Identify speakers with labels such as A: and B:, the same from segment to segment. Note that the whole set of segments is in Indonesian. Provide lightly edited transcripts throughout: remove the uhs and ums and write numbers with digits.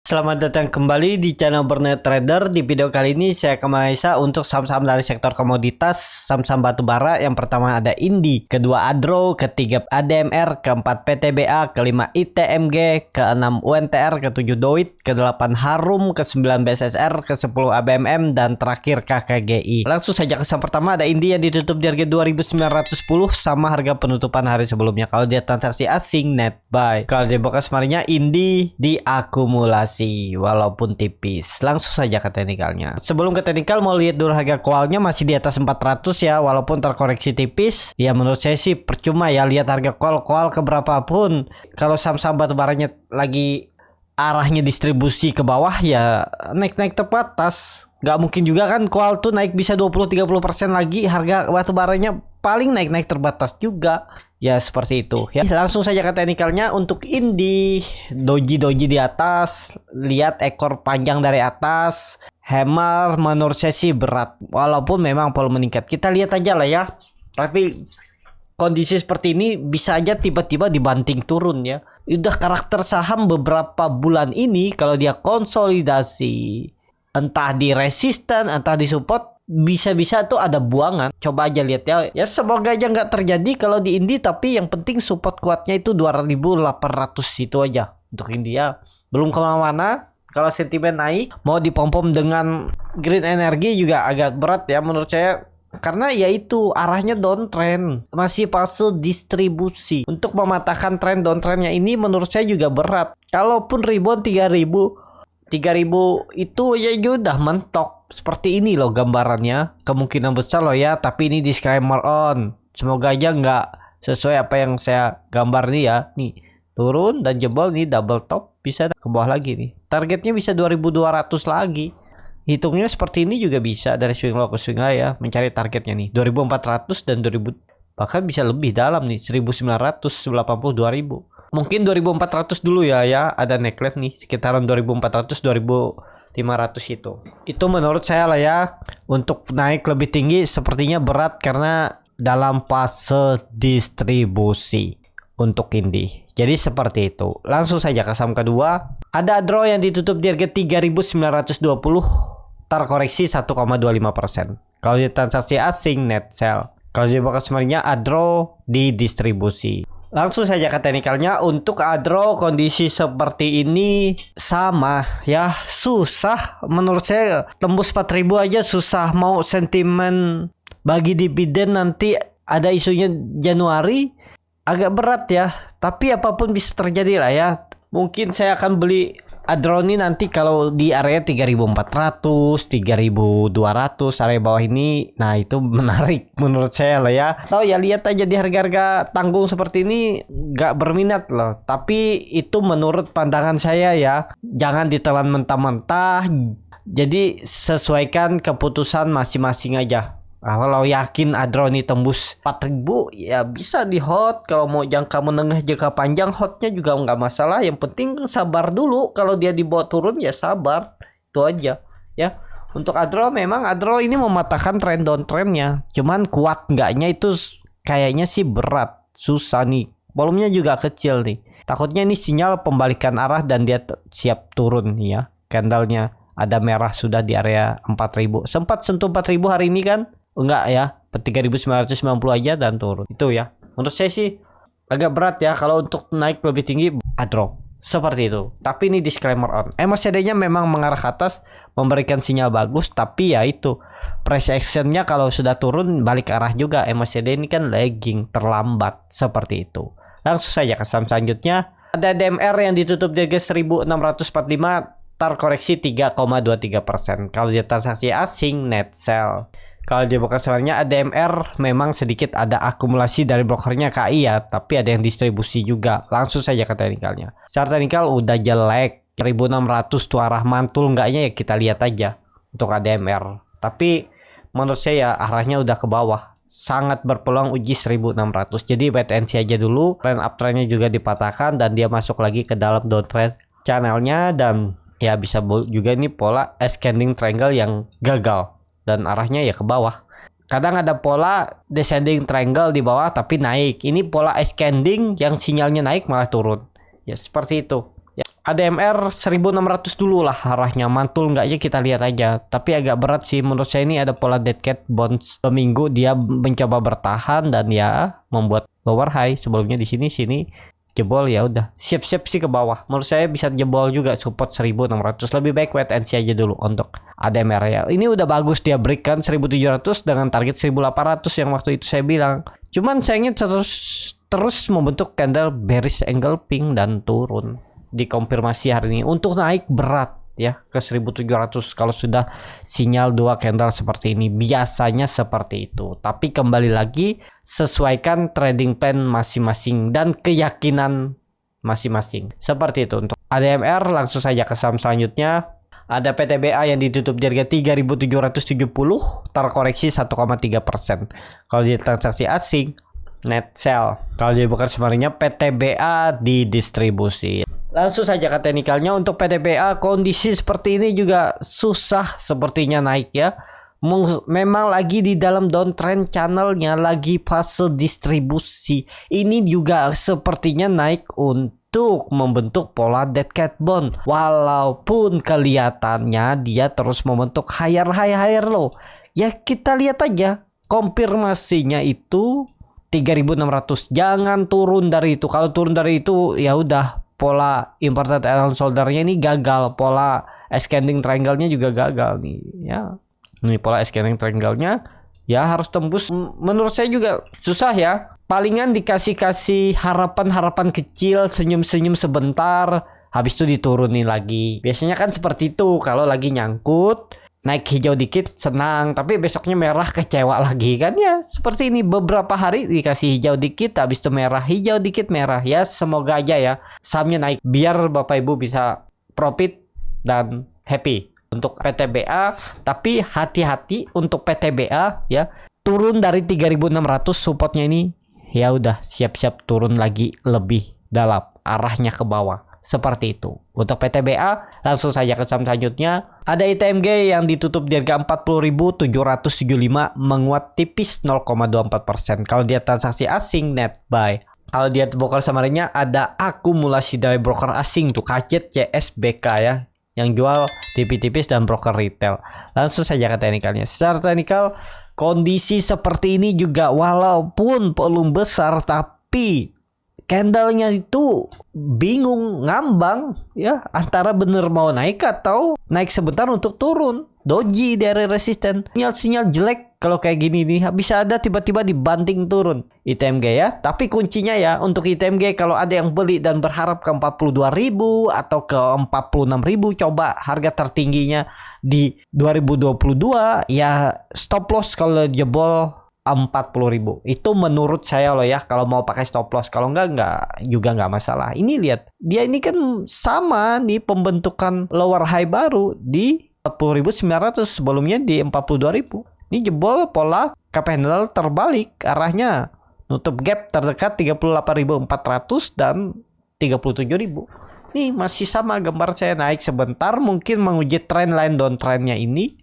A: Selamat datang kembali di channel Burnet Trader. Di video kali ini saya akan menganalisa untuk saham-saham dari sektor komoditas, saham-saham batubara. Yang pertama ada Indi, kedua Adro, ketiga ADMR, keempat PTBA, kelima ITMG, keenam UNTR, ketujuh Doit, kedelapan Harum, kesembilan BSSR, kesepuluh ABMM, dan terakhir KKGI. Langsung saja ke saham pertama ada Indi yang ditutup di harga 2.910 sama harga penutupan hari sebelumnya. Kalau dia transaksi asing net buy. Kalau dia bekas kemarinnya Indi diakumulasi walaupun tipis. Langsung saja ke teknikalnya. Sebelum ke teknikal mau lihat dulu harga callnya masih di atas 400 ya, walaupun terkoreksi tipis. Ya menurut saya sih percuma ya lihat harga call ke berapapun. Kalau saham-saham batubaranya lagi arahnya distribusi ke bawah ya naik-naik terbatas. Nggak mungkin juga kan call tuh naik bisa 20-30% lagi, harga batubaranya paling naik-naik terbatas juga. Ya seperti itu ya. Langsung saja ke teknikalnya. Untuk Indi, doji di atas, lihat ekor panjang dari atas. Hammer menurut saya sih berat, walaupun memang perlu meningkat. Kita lihat aja lah ya. Tapi kondisi seperti ini bisa aja tiba-tiba dibanting turun ya. Udah karakter saham beberapa bulan ini kalau dia konsolidasi entah di resisten, entah di support, bisa-bisa tuh ada buangan. Coba aja lihat ya. Ya semoga aja nggak terjadi kalau di Indi, tapi yang penting support kuatnya itu 2.800 itu aja untuk India. Belum kemana-mana. Kalau sentimen naik, mau dipom-pom dengan green energy juga agak berat ya menurut saya. Karena ya itu arahnya downtrend, masih fase distribusi. Untuk mematahkan tren downtrendnya ini menurut saya juga berat. Kalaupun rebound 3.000 itu ya udah mentok. Seperti ini loh gambarannya, kemungkinan besar loh ya, tapi ini disclaimer on. Semoga aja nggak sesuai apa yang saya gambar nih ya. Nih turun dan jebol nih double top, bisa ke bawah lagi nih. Targetnya bisa 2.200 lagi. Hitungnya seperti ini juga bisa dari swing low ke swing high ya, mencari targetnya nih 2.400 dan 2.000, bahkan bisa lebih dalam nih 1.900, 82.000. Mungkin 2.400 dulu ya ada neckline nih sekitaran 2.400 2.500 itu. Itu menurut saya lah ya. Untuk naik lebih tinggi sepertinya berat karena dalam fase distribusi untuk Indi. Jadi seperti itu. Langsung saja ke saham kedua. Ada Adro yang ditutup di harga 3.920, terkoreksi 1,25%. Kalau di transaksi asing net sell. Kalau di bekas kemarinnya Adro di distribusi. Langsung saja ke teknikalnya. Untuk Adro kondisi seperti ini sama ya, susah menurut saya. Tembus 4.000 aja susah. Mau sentimen bagi dividen nanti ada isunya Januari, agak berat ya. Tapi apapun bisa terjadi lah ya. Mungkin saya akan beli Adro ini nanti kalau di area 3.400, 3.200 area bawah ini. Nah itu menarik menurut saya lah ya. Tahu ya, lihat aja di harga-harga tanggung seperti ini gak berminat loh. Tapi itu menurut pandangan saya ya. Jangan ditelan mentah-mentah. Jadi sesuaikan keputusan masing-masing aja. Nah, kalau yakin Adro ini tembus 4.000 ya bisa di hold. Kalau mau jangka menengah jangka panjang hold-nya juga nggak masalah. Yang penting sabar dulu. Kalau dia dibawa turun ya sabar. Itu aja ya. Untuk Adro memang Adro ini mematahkan tren downtrendnya. Cuman kuat nggaknya itu kayaknya sih berat. Susah nih. Volumenya juga kecil nih. Takutnya ini sinyal pembalikan arah dan dia siap turun nih ya. Candlenya ada merah sudah di area 4.000. Sempat sentuh 4.000 hari ini kan? Enggak ya, 3.990 aja dan turun. Itu ya. Menurut saya sih agak berat ya kalau untuk naik lebih tinggi Adro. Seperti itu. Tapi ini disclaimer on. MACD-nya memang mengarah ke atas, memberikan sinyal bagus, tapi ya itu price action-nya kalau sudah turun balik arah juga. MACD ini kan lagging, terlambat seperti itu. Langsung saja ke saham selanjutnya. Ada DMR yang ditutup di harga 1.645, terkoreksi 3,23%. Kalau dia transaksi asing net sell. Kalau di broker sebenarnya ADMR memang sedikit ada akumulasi dari brokernya KI ya, tapi ada yang distribusi juga. Langsung saja ke teknikalnya. Secara teknikal udah jelek, 1.600 tuh arah mantul enggaknya ya kita lihat aja untuk ADMR. Tapi menurut saya ya arahnya udah ke bawah. Sangat berpeluang uji 1.600. Jadi wait and see aja dulu. Trend uptrendnya juga dipatahkan dan dia masuk lagi ke dalam downtrend channelnya, dan ya bisa juga ini pola ascending triangle yang gagal. Dan arahnya ya ke bawah. Kadang ada pola descending triangle di bawah tapi naik. Ini pola ascending yang sinyalnya naik malah turun. Ya seperti itu. Ya, ADMR 1600 dulu lah arahnya, mantul nggak ya kita lihat aja. Tapi agak berat sih menurut saya, ini ada pola dead cat bounce seminggu, dia mencoba bertahan dan ya membuat lower high sebelumnya di sini jebol, ya udah siap-siap sih ke bawah. Menurut saya bisa jebol juga support 1600. Lebih baik wait and see aja dulu untuk ADMR ya. Ini udah bagus dia break kan 1700 dengan target 1800 yang waktu itu saya bilang. Cuman sayangnya terus membentuk candle bearish angle pink dan turun. Dikonfirmasi hari ini untuk naik berat ya ke 1700 kalau sudah sinyal 2 candle seperti ini, biasanya seperti itu. Tapi kembali lagi sesuaikan trading plan masing-masing dan keyakinan masing-masing. Seperti itu untuk ADMR. Langsung saja ke saham selanjutnya. Ada PTBA yang ditutup di harga 3.770, terkoreksi 1,3%. Kalau di transaksi asing net sell. Kalau dibuka kemarinnya PTBA didistribusi. Langsung saja ke teknikalnya. Untuk PTBA kondisi seperti ini juga susah sepertinya naik ya. Memang lagi di dalam downtrend channelnya, lagi fase distribusi. Ini juga sepertinya naik untuk membentuk pola dead cat bone. Walaupun kelihatannya dia terus membentuk higher high higher low. Ya kita lihat aja konfirmasinya itu 3.600. Jangan turun dari itu. Kalau turun dari itu ya udah, pola important and shoulder-nya ini gagal, pola ascending triangle-nya juga gagal nih ya. Ini pola ascending triangle-nya ya harus tembus. Menurut saya juga susah ya. Palingan dikasih harapan kecil, senyum-senyum sebentar, habis itu diturunin lagi. Biasanya kan seperti itu kalau lagi nyangkut. Naik hijau dikit senang, tapi besoknya merah kecewa lagi kan ya. Seperti ini beberapa hari dikasih hijau dikit, habis itu merah, hijau dikit merah. Ya semoga aja ya sahamnya naik biar Bapak Ibu bisa profit dan happy untuk PTBA. Tapi hati-hati untuk PTBA ya. Turun dari 3.600 supportnya ini ya udah siap-siap turun lagi lebih dalam, arahnya ke bawah. Seperti itu untuk PTBA. Langsung saja ke saham selanjutnya. Ada ITMG yang ditutup di harga 40.775, menguat tipis 0,24%. Kalau dia transaksi asing net buy. Kalau dia broker samarinnya ada akumulasi dari broker asing tuh, kaget CSBK ya, yang jual tipis-tipis dan broker retail. Langsung saja ke teknikalnya. Secara teknikal kondisi seperti ini juga walaupun volume besar tapi candlenya itu bingung ngambang ya, antara bener mau naik atau naik sebentar untuk turun. Doji dari resisten, sinyal-sinyal jelek kalau kayak gini nih, bisa ada tiba-tiba dibanting turun ITMG ya. Tapi kuncinya ya untuk ITMG, kalau ada yang beli dan berharap ke 42.000 atau ke 46.000, coba harga tertingginya di 2022 ya, stop loss kalau jebol 40.000. Itu menurut saya loh ya, kalau mau pakai stop loss. Kalau enggak juga nggak masalah. Ini lihat, dia ini kan sama nih pembentukan lower high baru di 40.900, sebelumnya di 42.000. Ini jebol pola cup handle terbalik arahnya, nutup gap terdekat 38.400 dan 37.000. Nih masih sama gambar, saya naik sebentar mungkin menguji trend line downtrendnya ini,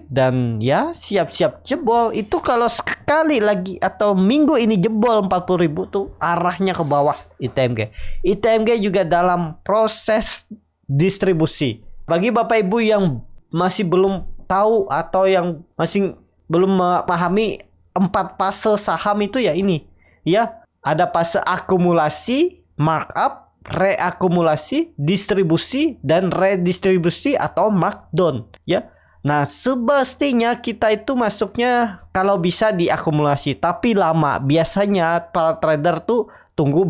A: dan ya siap-siap jebol. Itu kalau sekali lagi atau minggu ini jebol 40.000 tuh arahnya ke bawah ITMG. ITMG juga dalam proses distribusi. Bagi Bapak Ibu yang masih belum tahu atau yang masih belum memahami 4 fase saham itu ya, ini ya, ada fase akumulasi, markup, reakumulasi, distribusi, dan redistribusi atau markdown ya. Nah semestinya kita itu masuknya kalau bisa diakumulasi, tapi lama. Biasanya para trader tuh tunggu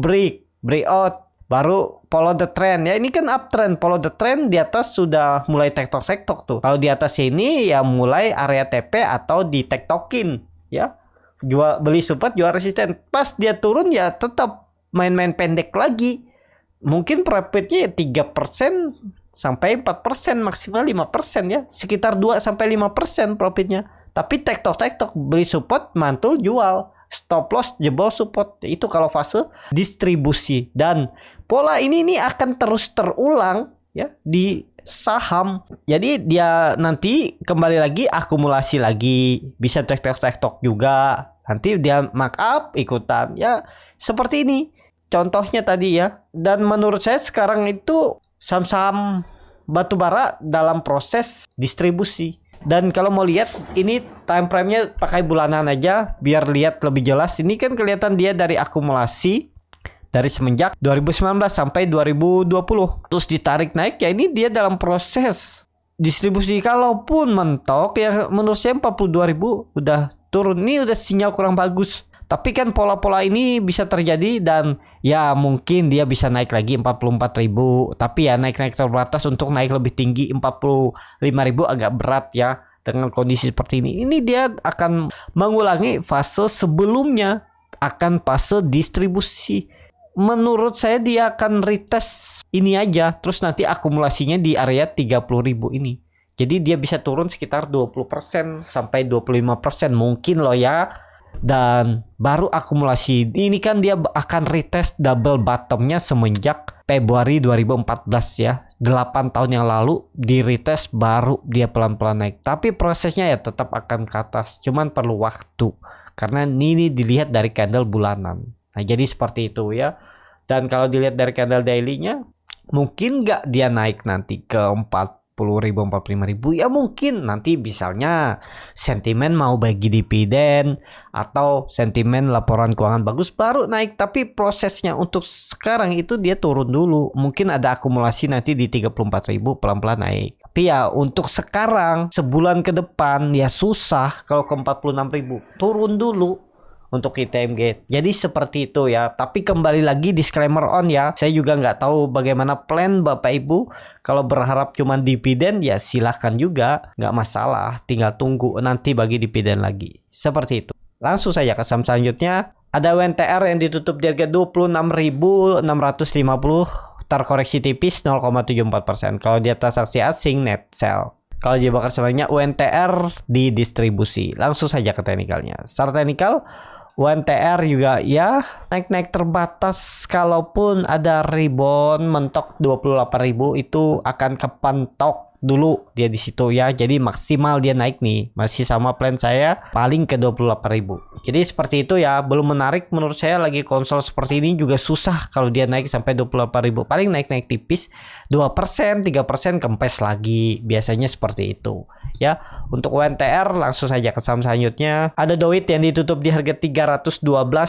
A: breakout baru follow the trend ya. Ini kan uptrend, follow the trend, di atas sudah mulai tektok tuh. Kalau di atas ini ya mulai area TP atau di tektokin ya, jual beli support, jual resisten. Pas dia turun ya tetap main-main pendek lagi. Mungkin profitnya ya 3% sampai 4%, maksimal 5% ya. Sekitar 2 sampai 5% profitnya. Tapi tektok beli support, mantul jual, stop loss jebol support. Itu kalau fase distribusi. Dan pola ini akan terus terulang ya di saham. Jadi dia nanti kembali lagi akumulasi lagi, bisa tektok juga. Nanti dia markup ikutan ya, seperti ini. contohnya tadi ya. Dan menurut saya sekarang itu saham-saham batubara dalam proses distribusi. Dan kalau mau lihat ini time frame-nya pakai bulanan aja biar lihat lebih jelas. Ini kan kelihatan dia dari akumulasi dari semenjak 2019 sampai 2020. Terus ditarik naik ya, ini dia dalam proses distribusi. Kalaupun mentok ya menurut saya 42.000 udah turun. Ini udah sinyal kurang bagus. Tapi kan pola-pola ini bisa terjadi dan ya mungkin dia bisa naik lagi 44.000. Tapi ya naik-naik terbatas, untuk naik lebih tinggi 45.000 agak berat ya dengan kondisi seperti ini. Ini dia akan mengulangi fase sebelumnya, akan fase distribusi. Menurut saya dia akan retest ini aja, terus nanti akumulasinya di area 30.000 ini. Jadi dia bisa turun sekitar 20% sampai 25% mungkin loh ya. Dan baru akumulasi. Ini kan dia akan retest double bottomnya semenjak Februari 2014 ya. 8 tahun yang lalu di retest baru dia pelan-pelan naik. Tapi prosesnya ya tetap akan ke atas. Cuman perlu waktu. Karena ini dilihat dari candle bulanan. Nah jadi seperti itu ya. Dan kalau dilihat dari candle daily-nya, mungkin nggak dia naik nanti ke 40.000, 45.000. Ya mungkin nanti misalnya sentimen mau bagi dividen atau sentimen laporan keuangan bagus baru naik. Tapi prosesnya untuk sekarang itu dia turun dulu. Mungkin ada akumulasi nanti di 34.000 pelan-pelan naik. Tapi ya untuk sekarang sebulan ke depan ya susah kalau ke 46.000. Turun dulu untuk ITMG. Jadi seperti itu ya. Tapi kembali lagi disclaimer on ya. Saya juga nggak tahu bagaimana plan Bapak Ibu. Kalau berharap cuma dividen ya silahkan juga. Nggak masalah. Tinggal tunggu nanti bagi dividen lagi. Seperti itu. Langsung saja ke saham selanjutnya. Ada WNTR yang ditutup di harga 26.650. Terkoreksi tipis 0,74%. Kalau dia transaksi asing net sell. Kalau dia bakal sebenarnya UNTR di distribusi. Langsung saja ke teknikalnya. Secara teknikal UNTR juga ya naik-naik terbatas. Kalaupun ada rebound mentok 28.000 itu akan kepentok dulu dia di situ ya. Jadi maksimal dia naik nih. Masih sama plan saya paling ke 28.000. Jadi seperti itu ya. Belum menarik menurut saya. Lagi konsol seperti ini juga susah kalau dia naik sampai 28.000. Paling naik-naik tipis 2%, 3% kempes lagi. Biasanya seperti itu ya. Untuk UNTR langsung saja ke saham selanjutnya. Ada Doit yang ditutup di harga 312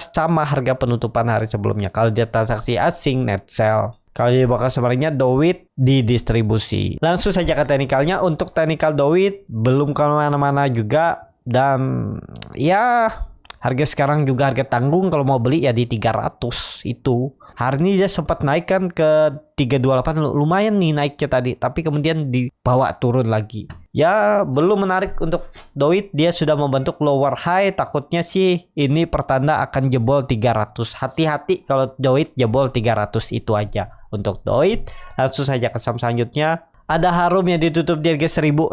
A: sama harga penutupan hari sebelumnya. Kalau dia transaksi asing net sell. Kalau dia bakal sebenarnya Doit di distribusi. Langsung saja ke teknikalnya. Untuk teknikal Doit belum kemana-mana juga. Dan ya harga sekarang juga harga tanggung. Kalau mau beli ya di 300 itu. Hari ini dia sempat naik kan ke 328. Lumayan nih naiknya tadi. Tapi kemudian dibawa turun lagi. Ya belum menarik untuk Doit. Dia sudah membentuk lower high. Takutnya sih ini pertanda akan jebol 300. Hati-hati kalau Doit jebol 300 itu aja. Untuk Doit langsung saja ke saham selanjutnya. Ada Harum yang ditutup di harga 1.655,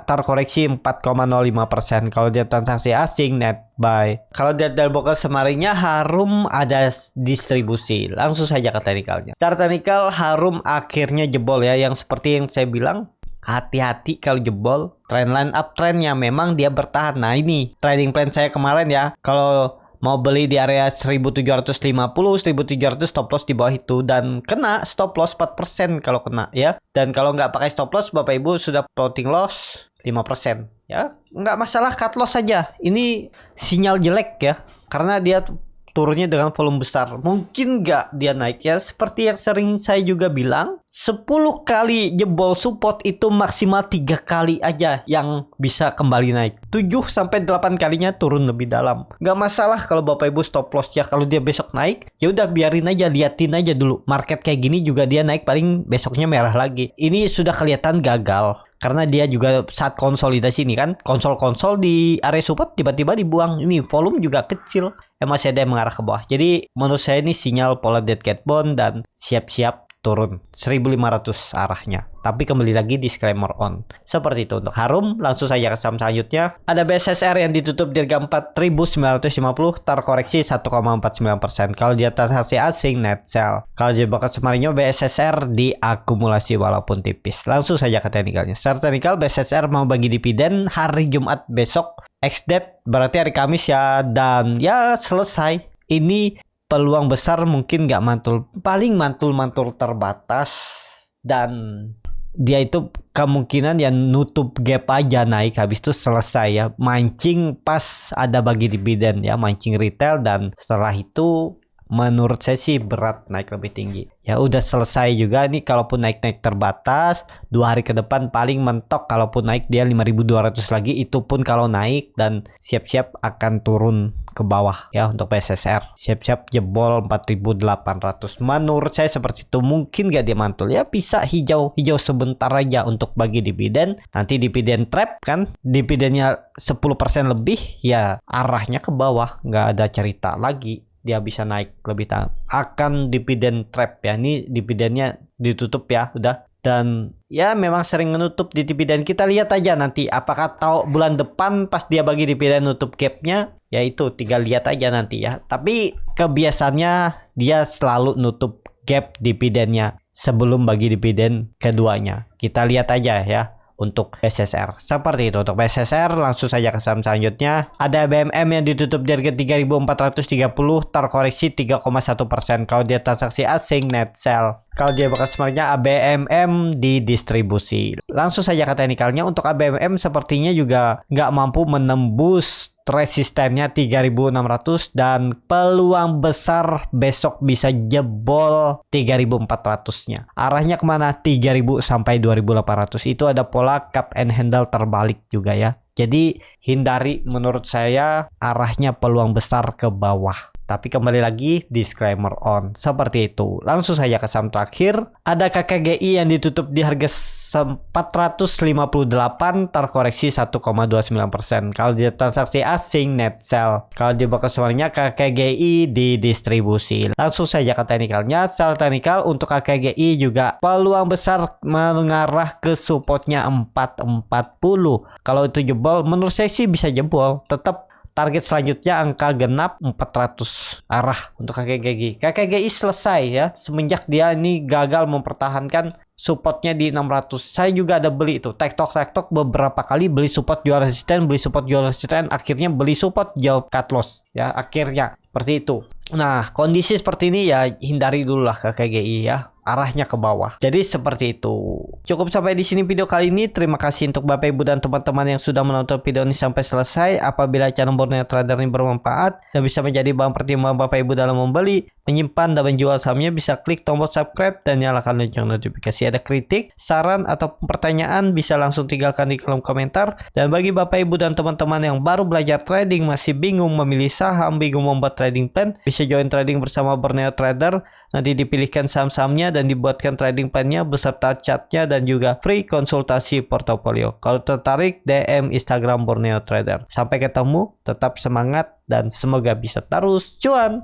A: terkoreksi 4,05%. Kalau dia transaksi asing net buy. Kalau dia dari bokel semarinya Harum ada distribusi. Langsung saja ke teknikalnya. Secara teknikal Harum akhirnya jebol ya. Yang seperti yang saya bilang, hati-hati kalau jebol. Trendline uptrendnya memang dia bertahan. Nah ini trading plan saya kemarin ya. Kalau mau beli di area 1750, 1700 stop loss di bawah itu. Dan kena stop loss 4% kalau kena ya. Dan kalau nggak pakai stop loss Bapak Ibu sudah floating loss 5% ya. Nggak masalah, cut loss saja. Ini sinyal jelek ya. Karena dia turunnya dengan volume besar. Mungkin nggak dia naik ya. Seperti yang sering saya juga bilang. 10 kali jebol support itu maksimal 3 kali aja yang bisa kembali naik. 7-8 kalinya turun lebih dalam. Gak masalah kalau Bapak Ibu stop loss ya. Kalau dia besok naik, ya udah biarin aja, liatin aja dulu. Market kayak gini juga dia naik paling besoknya merah lagi. Ini sudah kelihatan gagal. Karena dia juga saat konsolidasi ini kan, konsol-konsol di area support tiba-tiba dibuang. Ini volume juga kecil. Masih ada yang mengarah ke bawah. Jadi menurut saya ini sinyal pola dead cat bond dan siap-siap turun 1.500 arahnya. Tapi kembali lagi disclaimer on. Seperti itu untuk Harum. Langsung saja ke saham selanjutnya. Ada BSSR yang ditutup di harga 4.950, terkoreksi 1,49%. Kalau dia transaksi asing net sell. Kalau dia bakat semarinya BSSR diakumulasi walaupun tipis. Langsung saja ke teknikalnya. Secara teknikal BSSR mau bagi dividen hari Jumat besok. Ex-date berarti hari Kamis ya. Dan ya selesai. Ini peluang besar mungkin nggak mantul, paling mantul-mantul terbatas, dan dia itu kemungkinan yang nutup gap aja naik, habis itu selesai ya, mancing pas ada bagi dividen ya, mancing retail, dan setelah itu menurut saya sih berat naik lebih tinggi. Ya udah selesai juga nih, kalaupun naik-naik terbatas 2 hari ke depan paling mentok, kalaupun naik dia 5.200 lagi, itu pun kalau naik, dan siap-siap akan turun ke bawah ya untuk PSSR. Siap-siap jebol 4.800. Menurut saya seperti itu. Mungkin gak dia mantul ya, bisa hijau sebentar aja untuk bagi dividen. Nanti dividen trap kan, dividennya 10% lebih ya, arahnya ke bawah, nggak ada cerita lagi dia bisa naik lebih akan dividen trap ya. Ini dividennya ditutup ya udah, dan ya memang sering menutup di dividen. Kita lihat aja nanti apakah tahu bulan depan pas dia bagi dividen nutup gapnya, ya itu tinggal lihat aja nanti ya. Tapi kebiasaannya dia selalu nutup gap dividennya sebelum bagi dividen keduanya. Kita lihat aja ya untuk PSSR. Seperti itu untuk PSSR. Langsung saja ke saham selanjutnya. Ada BMM yang ditutup di harga 3.430, terkoreksi 3,1%. Kalau dia transaksi asing net sell. Kalau dia customer-nya ABMM di distribusi. Langsung saja ke teknikalnya. Untuk ABMM sepertinya juga nggak mampu menembus resistennya 3.600, dan peluang besar besok bisa jebol 3.400-nya. Arahnya kemana? 3.000 sampai 2.800. Itu ada pola cup and handle terbalik juga ya. Jadi hindari, menurut saya arahnya peluang besar ke bawah. Tapi kembali lagi disclaimer on, seperti itu. Langsung saja ke saham terakhir. Ada KKGI yang ditutup di harga 458, terkoreksi 1,29%. Kalau dia transaksi asing net sell. Kalau dia bakal semuanya KKGI di distribusi. Langsung saja ke teknikalnya. Secara teknikal untuk KKGI juga peluang besar mengarah ke supportnya 440. Kalau itu jebol, menurut saya sih bisa jebol. Tetap target selanjutnya angka genap 400 arah untuk KKGI. KKGI selesai ya, semenjak dia ini gagal mempertahankan supportnya di 600. Saya juga ada beli itu tektok beberapa kali, beli support jual resisten, akhirnya beli support jual cut loss ya, akhirnya seperti itu. Nah, kondisi seperti ini ya hindari dulu lah KKGI ya, arahnya ke bawah. Jadi seperti itu. Cukup sampai di sini video kali ini. Terima kasih untuk Bapak Ibu dan teman-teman yang sudah menonton video ini sampai selesai. Apabila channel Borneo Trader ini bermanfaat dan bisa menjadi bahan pertimbangan Bapak Ibu dalam membeli, menyimpan dan menjual sahamnya, bisa klik tombol subscribe dan nyalakan lonceng notifikasi. Ada kritik, saran atau pertanyaan bisa langsung tinggalkan di kolom komentar. Dan bagi Bapak Ibu dan teman-teman yang baru belajar trading, masih bingung memilih saham, bingung membuat trading plan, bisa join trading bersama Borneo Trader. Nanti dipilihkan saham-sahamnya dan dibuatkan trading plan-nya beserta chartnya dan juga free konsultasi portofolio. Kalau tertarik, DM Instagram Borneo Trader. Sampai ketemu, tetap semangat dan semoga bisa terus cuan.